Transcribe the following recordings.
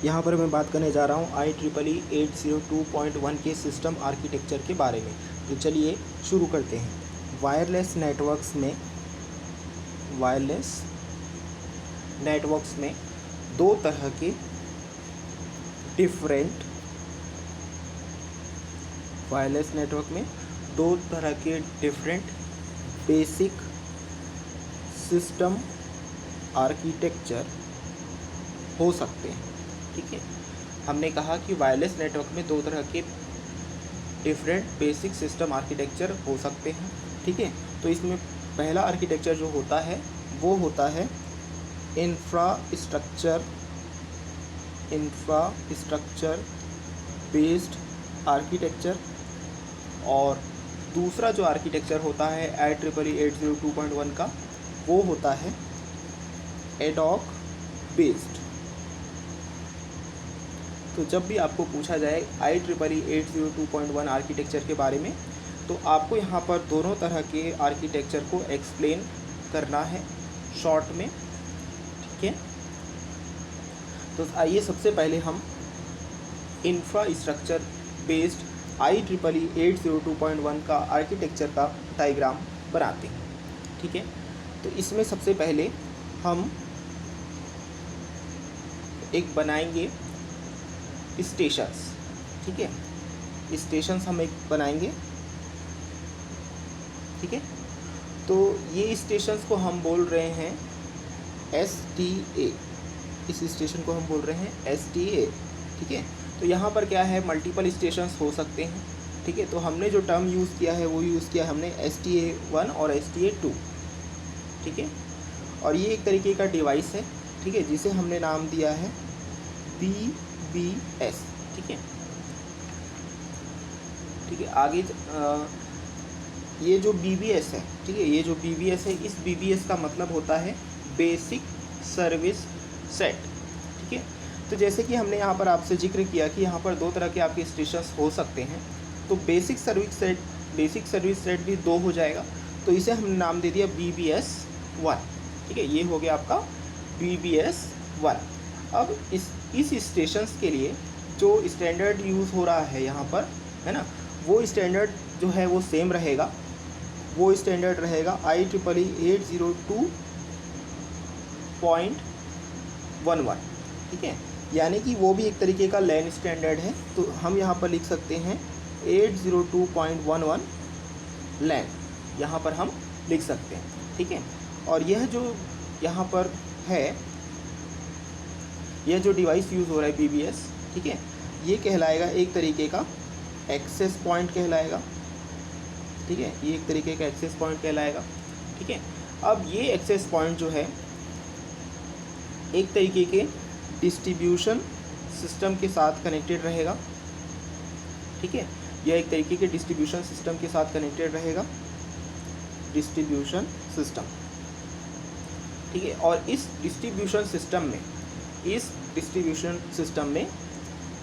यहाँ पर मैं बात करने जा रहा हूँ IEEE 802.1 के सिस्टम आर्किटेक्चर के बारे में। तो चलिए शुरू करते हैं। वायरलेस नेटवर्क्स में दो तरह के डिफरेंट बेसिक सिस्टम आर्किटेक्चर हो सकते हैं। ठीक है, हमने कहा कि वायरलेस नेटवर्क में दो तरह के डिफरेंट बेसिक सिस्टम आर्किटेक्चर हो सकते हैं। ठीक है, तो इसमें पहला आर्किटेक्चर जो होता है वो होता है इंफ्रास्ट्रक्चर बेस्ड आर्किटेक्चर, और दूसरा जो आर्किटेक्चर होता है IEEE 802.1 का वो होता है एडॉक बेस्ड। तो जब भी आपको पूछा जाए IEEE 802.1 आर्किटेक्चर के बारे में, तो आपको यहाँ पर दोनों तरह के आर्किटेक्चर को एक्सप्लेन करना है शॉर्ट में। ठीक है, तो आइए सबसे पहले हम इंफ्रास्ट्रक्चर बेस्ड IEEE 802.1 का आर्किटेक्चर का डायग्राम बनाते हैं। ठीक है, तो इसमें सबसे पहले हम एक बनाएंगे स्टेशंस। ठीक है, स्टेशंस हम एक बनाएंगे। ठीक है, तो ये स्टेशंस को हम बोल रहे हैं STA। इस स्टेशन को हम बोल रहे हैं STA। ठीक है, तो यहाँ पर क्या है, मल्टीपल स्टेशंस हो सकते हैं। ठीक है, तो हमने जो टर्म यूज़ किया है वो यूज़ किया हमने STA1 और STA2। ठीक है, और ये एक तरीके का डिवाइस है। ठीक है, जिसे हमने नाम दिया है BBS। ठीक है, आगे ये जो BBS है, ठीक है, ये जो BBS है, इस BBS का मतलब होता है बेसिक सर्विस सेट। ठीक है, तो जैसे कि हमने यहाँ पर आपसे जिक्र किया कि यहाँ पर दो तरह के आपके स्टेशंस हो सकते हैं, तो बेसिक सर्विस सेट भी दो हो जाएगा, तो इसे हमने नाम दे दिया BBS1। ठीक है, ये हो गया आपका BBS1। अब इस स्टेशंस के लिए जो स्टैंडर्ड यूज़ हो रहा है यहाँ पर, है ना, वो स्टैंडर्ड जो है वो सेम रहेगा। वो स्टैंडर्ड रहेगा IEEE 802.11। ठीक है, यानी कि वो भी एक तरीके का लैन स्टैंडर्ड है। तो हम यहाँ पर लिख सकते हैं 802.11 लैन, यहाँ पर हम लिख सकते हैं। ठीक है, और यह जो यहाँ पर है, यह जो डिवाइस यूज़ हो रहा है BBS, ठीक है, ये कहलाएगा एक तरीके का एक्सेस पॉइंट कहलाएगा। ठीक है, ये एक तरीके का एक्सेस पॉइंट कहलाएगा। ठीक है, अब ये एक्सेस पॉइंट जो है एक तरीके के डिस्ट्रीब्यूशन सिस्टम के साथ कनेक्टेड रहेगा। ठीक है, यह एक तरीके के डिस्ट्रीब्यूशन सिस्टम के साथ कनेक्टेड रहेगा, डिस्ट्रीब्यूशन सिस्टम। ठीक है, और इस डिस्ट्रीब्यूशन सिस्टम में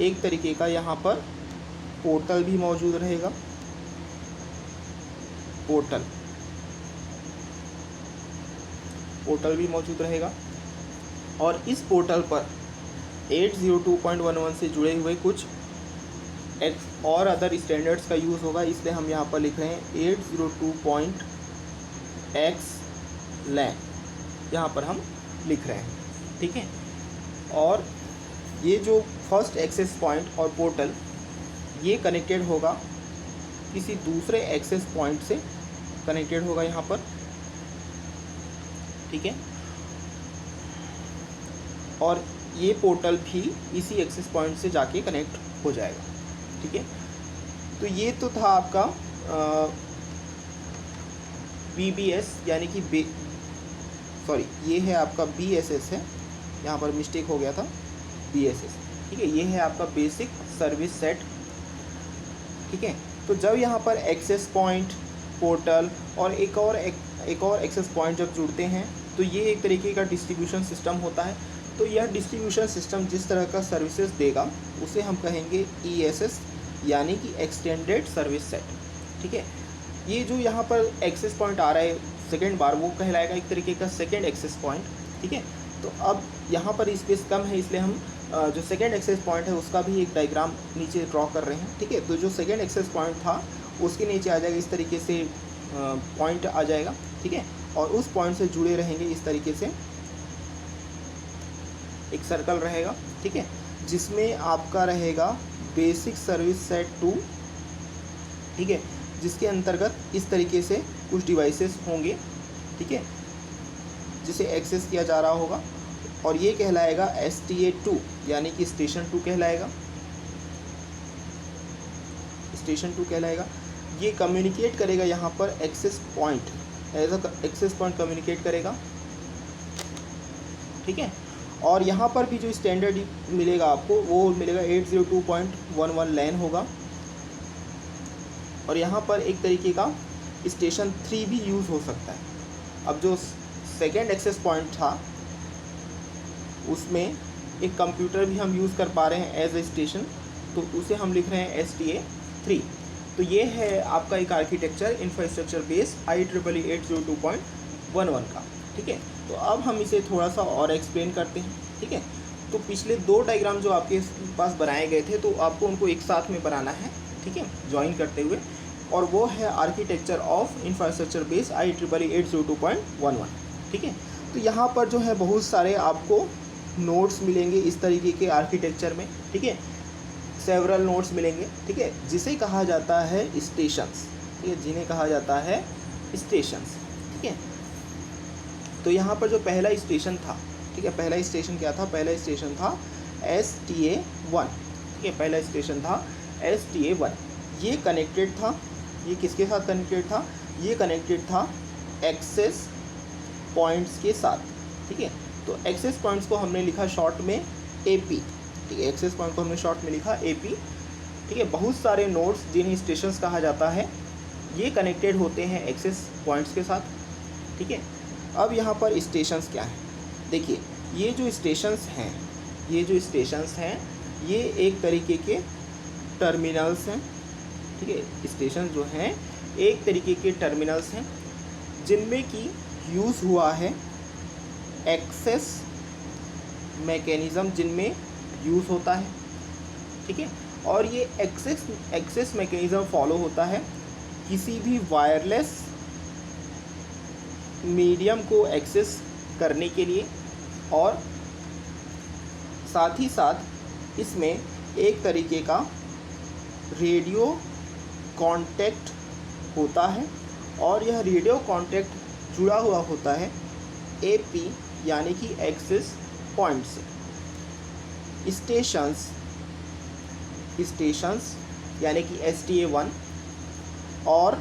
एक तरीके का यहाँ पर पोर्टल भी मौजूद रहेगा। पोर्टल भी मौजूद रहेगा, और इस पोर्टल पर 802.11 से जुड़े हुए कुछ और अदर स्टैंडर्ड्स का यूज़ होगा, इसलिए हम यहाँ पर लिख रहे हैं 802.x LAN, यहाँ पर हम लिख रहे हैं। ठीक है, और ये जो फर्स्ट एक्सेस पॉइंट और पोर्टल, ये कनेक्टेड होगा किसी दूसरे एक्सेस पॉइंट से कनेक्टेड होगा यहाँ पर। ठीक है, और ये पोर्टल भी इसी एक्सेस पॉइंट से जाके कनेक्ट हो जाएगा। ठीक है, तो ये तो था आपका BBS, यानी कि ये है आपका BSS है, यहाँ पर मिस्टेक हो गया था, BSS। ठीक है, ये है आपका बेसिक सर्विस सेट। ठीक है, तो जब यहाँ पर एक्सेस पॉइंट, पोर्टल और एक और एक्सेस पॉइंट जब जुड़ते हैं, तो ये एक तरीके का डिस्ट्रीब्यूशन सिस्टम होता है। तो यह डिस्ट्रीब्यूशन सिस्टम जिस तरह का सर्विसेज देगा उसे हम कहेंगे ESS, यानी कि एक्सटेंडेड सर्विस सेट। ठीक है, ये जो यहाँ पर एक्सेस पॉइंट आ रहा है सेकेंड बार, वो कहलाएगा एक तरीके का सेकेंड एक्सेस पॉइंट। ठीक है, तो अब यहाँ पर स्पेस कम है, इसलिए हम जो सेकेंड एक्सेस पॉइंट है उसका भी एक डायग्राम नीचे ड्रॉ कर रहे हैं, ठीक है। तो जो सेकेंड एक्सेस पॉइंट था उसके नीचे आ जाएगा इस तरीके से पॉइंट आ जाएगा, ठीक है, और उस पॉइंट से जुड़े रहेंगे इस तरीके से एक सर्कल रहेगा, ठीक है, जिसमें आपका रहेगा बेसिक सर्विस सेट 2, ठीक है, जिसके अंतर्गत इस तरीके से कुछ डिवाइसेस होंगे, ठीक है, जिसे एक्सेस किया जा रहा होगा, और ये कहलाएगा STA2 यानी कि स्टेशन 2 कहलाएगा, स्टेशन 2 कहलाएगा। ये कम्युनिकेट करेगा यहाँ पर access point, as a access point communicate करेगा, ठीक है। और यहाँ पर भी जो स्टैंडर्ड मिलेगा आपको वो मिलेगा 802.11 लैन होगा, और यहाँ पर एक तरीके का स्टेशन 3 भी यूज़ हो सकता है। अब जो सेकेंड एक्सेस पॉइंट था उसमें एक कंप्यूटर भी हम यूज़ कर पा रहे हैं एज ए स्टेशन, तो उसे हम लिख रहे हैं STA3। तो ये है आपका एक आर्किटेक्चर इंफ्रास्ट्रक्चर बेस IEEE 802.11 का, ठीक है। तो अब हम इसे थोड़ा सा और एक्सप्लेन करते हैं, ठीक है। तो पिछले 2 डायग्राम जो आपके पास बनाए गए थे तो आपको उनको एक साथ में बनाना है, ठीक है, ज्वाइन करते हुए, और वो है architecture of infrastructure base IEEE 802.11, ठीक है। तो यहाँ पर जो है बहुत सारे आपको नोड्स मिलेंगे इस तरीके के आर्किटेक्चर में, ठीक है, सेवरल नोड्स मिलेंगे, ठीक है, जिसे कहा जाता है स्टेशंस, ठीक है, जिन्हें कहा जाता है स्टेशंस, ठीक है। तो यहाँ पर जो पहला स्टेशन था, ठीक है, पहला स्टेशन क्या था, पहला स्टेशन था STA1, ठीक है, पहला स्टेशन था STA1। ये कनेक्टेड था, ये किसके साथ कनेक्टेड था, ये कनेक्टेड था एक्सेस पॉइंट्स के साथ, ठीक है। तो एक्सेस पॉइंट्स को हमने लिखा शॉर्ट में AP, ठीक है, एक्सेस पॉइंट को हमने शॉर्ट में लिखा AP, ठीक है। बहुत सारे नोड्स जिन्हें स्टेशंस कहा जाता है ये कनेक्टेड होते हैं एक्सेस पॉइंट्स के साथ, ठीक है। अब यहाँ पर स्टेशंस क्या हैं, देखिए ये जो स्टेशंस हैं, ये जो स्टेशंस हैं ये एक तरीके के टर्मिनल्स हैं, ठीक है। स्टेशन जो हैं एक तरीके के टर्मिनल्स हैं जिनमें कि यूज़ हुआ है एक्सेस मैकेनिज़्म, जिनमें यूज़ होता है, ठीक है। और ये एक्सेस मैकेनिज़्म फॉलो होता है किसी भी वायरलेस मीडियम को एक्सेस करने के लिए, और साथ ही साथ इसमें एक तरीके का रेडियो कांटेक्ट होता है, और यह रेडियो कांटेक्ट जुड़ा हुआ होता है AP यानी कि एक्सेस पॉइंट से। स्टेशंस यानी कि STA1 और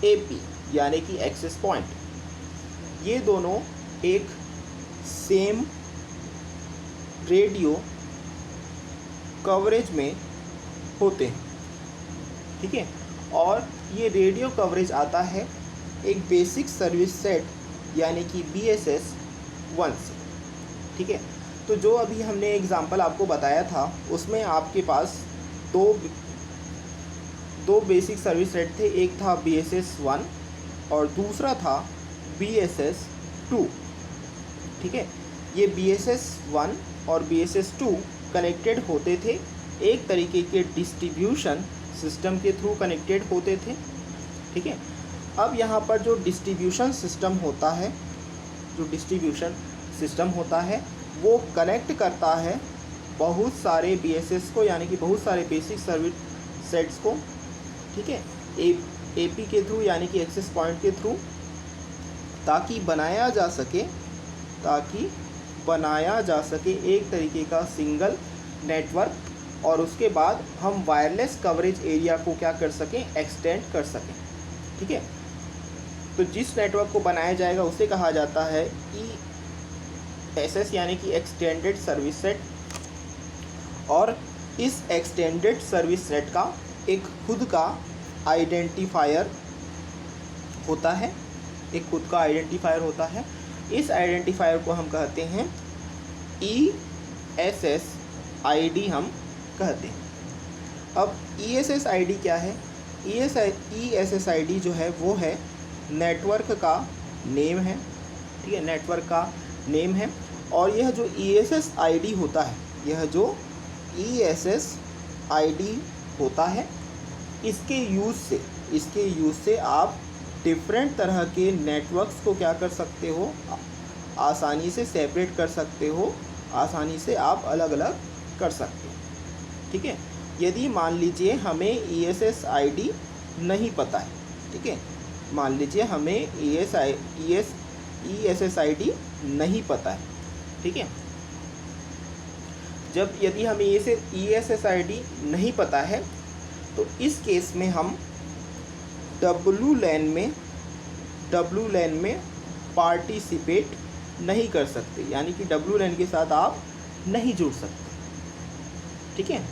AP यानी कि एक्सेस पॉइंट, ये दोनों एक सेम रेडियो कवरेज में होते हैं, ठीक है। और ये रेडियो कवरेज आता है एक बेसिक सर्विस सेट यानी कि BSS 1 से, ठीक है। तो जो अभी हमने एग्जांपल आपको बताया था उसमें आपके पास दो बेसिक सर्विस सेट थे, एक था BSS 1 और दूसरा था BSS 2, ठीक है। ये BSS 1 और BSS 2 कनेक्टेड होते थे एक तरीके के डिस्ट्रीब्यूशन सिस्टम के थ्रू कनेक्टेड होते थे, ठीक है। अब यहाँ पर जो डिस्ट्रीब्यूशन सिस्टम होता है वो कनेक्ट करता है बहुत सारे BSS को, यानी कि बहुत सारे बेसिक सर्विस सेट्स को, ठीक है, AP के थ्रू यानी कि एक्सेस पॉइंट के थ्रू, ताकि बनाया जा सके एक तरीके का सिंगल नेटवर्क, और उसके बाद हम वायरलेस कवरेज एरिया को क्या कर सकें, एक्सटेंड कर सकें, ठीक है। तो जिस नेटवर्क को बनाया जाएगा उसे कहा जाता है ESS यानी कि एक्सटेंडेड सर्विस सेट, और इस एक्सटेंडेड सर्विस सेट का एक खुद का आइडेंटिफायर होता है, इस आइडेंटिफायर को हम कहते हैं ESSID हम कहते हैं। अब ESSID क्या है, ESSID जो है वो है नेटवर्क का नेम है, ठीक है, नेटवर्क का नेम है। और यह जो ESSID होता है यह जो ESSID होता है, इसके यूज़ से आप डिफरेंट तरह के नेटवर्क्स को क्या कर सकते हो, आसानी से सेपरेट कर सकते हो, आसानी से आप अलग अलग कर सकते हो। ठीक है, यदि मान लीजिए हमें ESSID नहीं पता है, ठीक है, मान लीजिए हमें ESSID नहीं पता है, ठीक है, यदि हमें ESSID नहीं पता है तो इस केस में हम WLAN में पार्टिसिपेट नहीं कर सकते, यानी कि WLAN के साथ आप नहीं जुड़ सकते। ठीक है,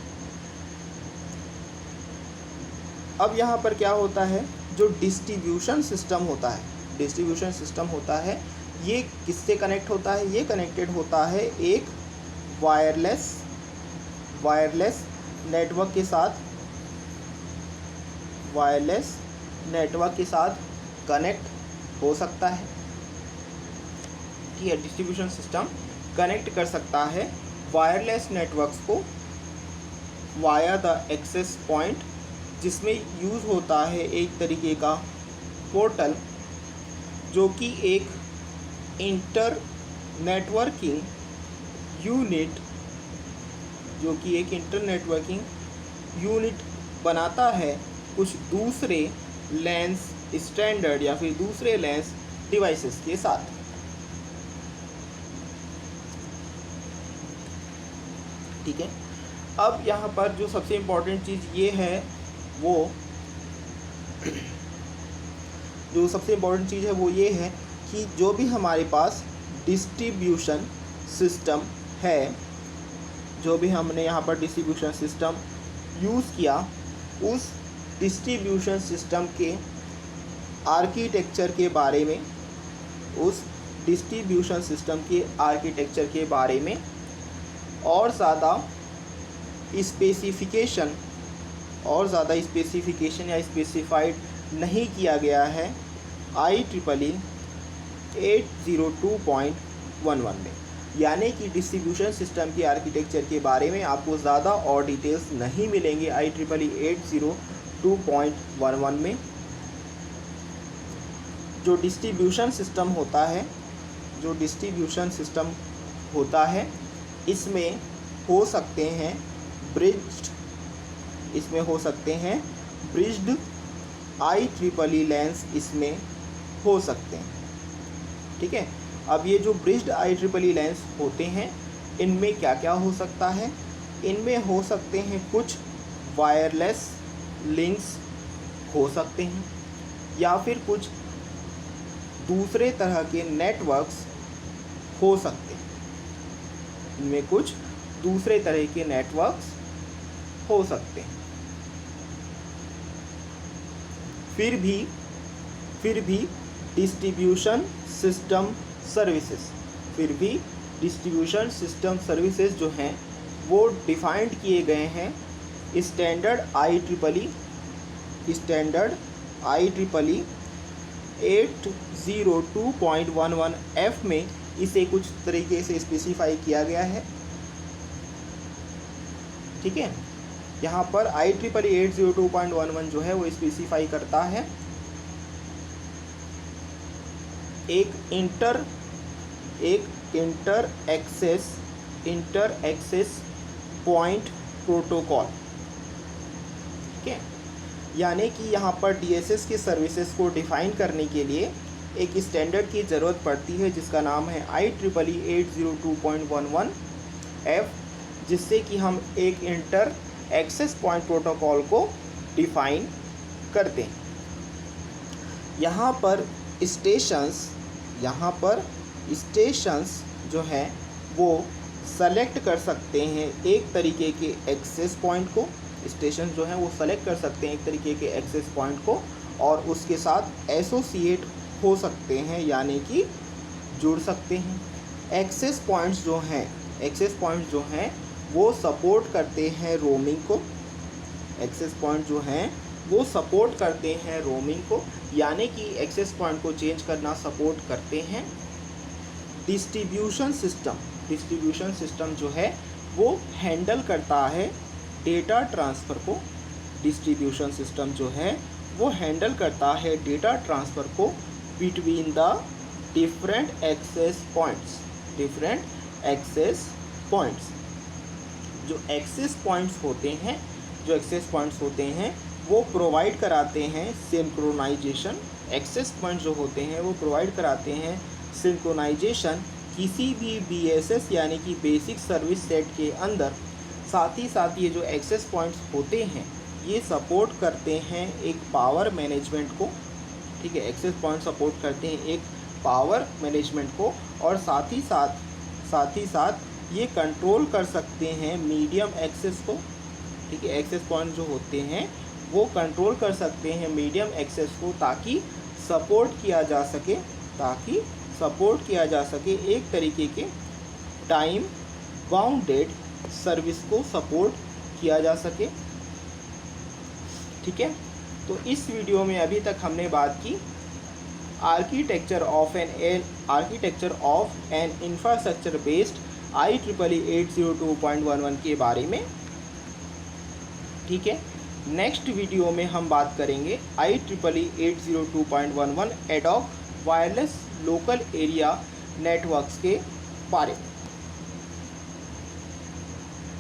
अब यहाँ पर क्या होता है, जो डिस्ट्रीब्यूशन सिस्टम होता है, ये किससे कनेक्ट होता है, ये कनेक्टेड होता है एक वायरलेस नेटवर्क के साथ कनेक्ट हो सकता है। ठीक है, डिस्ट्रीब्यूशन सिस्टम कनेक्ट कर सकता है वायरलेस नेटवर्क्स को वाया द एक्सेस पॉइंट, जिसमें यूज़ होता है एक तरीके का पोर्टल, जो कि एक इंटर नेटवर्किंग यूनिट बनाता है कुछ दूसरे लैंस स्टैंडर्ड या फिर दूसरे लैंस डिवाइसेस के साथ। ठीक है, अब यहाँ पर जो सबसे इम्पोर्टेंट चीज़ ये है वो ये है कि जो भी हमारे पास डिस्ट्रीब्यूशन सिस्टम है, जो भी हमने यहाँ पर डिस्ट्रीब्यूशन सिस्टम यूज़ किया, उस डिस्ट्रीब्यूशन सिस्टम के आर्किटेक्चर के बारे में और ज़्यादा स्पेसिफिकेशन या स्पेसिफाइड नहीं किया गया है IEEE 802.11 में, यानी कि डिस्ट्रीब्यूशन सिस्टम की आर्किटेक्चर के बारे में आपको ज़्यादा और डिटेल्स नहीं मिलेंगे IEEE 802.11 में। जो डिस्ट्रीब्यूशन सिस्टम होता है इसमें हो सकते हैं ब्रिज्ड IEEE लैंस इसमें हो सकते हैं। ठीक है, अब ये जो ब्रिज्ड IEEE लैंस होते हैं, इनमें क्या क्या हो सकता है, इनमें हो सकते हैं कुछ वायरलेस लिंक्स हो सकते हैं, या फिर कुछ दूसरे तरह के नेटवर्क्स हो सकते हैं। इनमें कुछ दूसरे तरह के नेटवर्क्स हो सकते हैं। फिर भी डिस्ट्रीब्यूशन सिस्टम सर्विसेज जो हैं वो डिफाइंड किए गए हैं स्टैंडर्ड IEEE 802.11F में। इसे कुछ तरीके से स्पेसिफाई किया गया है। ठीक है, यहाँ पर IEEE 802.11 जो है वो स्पेसिफाई करता है एक इंटर एक्सेस पॉइंट प्रोटोकॉल। ठीक है, यानी कि यहाँ पर DSS की सर्विसेज को डिफ़ाइन करने के लिए एक स्टैंडर्ड की ज़रूरत पड़ती है जिसका नाम है IEEE 802.11F, जिससे कि हम एक इंटर एक्सेस पॉइंट प्रोटोकॉल को डिफ़ाइन करते हैं। यहाँ पर स्टेशंस जो हैं वो सेलेक्ट कर सकते हैं एक तरीके के एक्सेस पॉइंट को। स्टेशन जो हैं वो सेलेक्ट कर सकते हैं एक तरीके के एक्सेस पॉइंट को और उसके साथ एसोसिएट हो सकते हैं, यानी कि जुड़ सकते हैं। एक्सेस पॉइंट्स जो हैं वो सपोर्ट करते हैं रोमिंग को, यानी कि एक्सेस पॉइंट को चेंज करना सपोर्ट करते हैं। डिस्ट्रीब्यूशन सिस्टम जो है वो हैंडल करता है डेटा ट्रांसफ़र को। डिस्ट्रीब्यूशन सिस्टम जो है वो हैंडल करता है डेटा ट्रांसफ़र को between the different access points. Different access points, जो एक्सेस पॉइंट्स होते हैं वो प्रोवाइड कराते हैं सिंक्रोनाइजेशन। एक्सेस पॉइंट जो होते हैं वो प्रोवाइड कराते हैं सिंक्रोनाइजेशन किसी भी बीएसएस यानी कि बेसिक सर्विस सेट के अंदर। साथ ही साथ ये जो एक्सेस पॉइंट्स होते हैं ये सपोर्ट करते हैं एक पावर मैनेजमेंट को। ठीक है, एक्सेस पॉइंट सपोर्ट करते हैं एक पावर मैनेजमेंट को, और साथ ही साथ ये कंट्रोल कर सकते हैं मीडियम एक्सेस को। ठीक है, एक्सेस पॉइंट जो होते हैं वो कंट्रोल कर सकते हैं मीडियम एक्सेस को, ताकि सपोर्ट किया जा सके एक तरीके के टाइम बाउंडेड सर्विस को सपोर्ट किया जा सके। ठीक है, तो इस वीडियो में अभी तक हमने बात की architecture of N infrastructure based IEEE 802.11 के बारे में। ठीक है, नेक्स्ट वीडियो में हम बात करेंगे IEEE 802.11 ad hoc wireless local area networks के बारे में।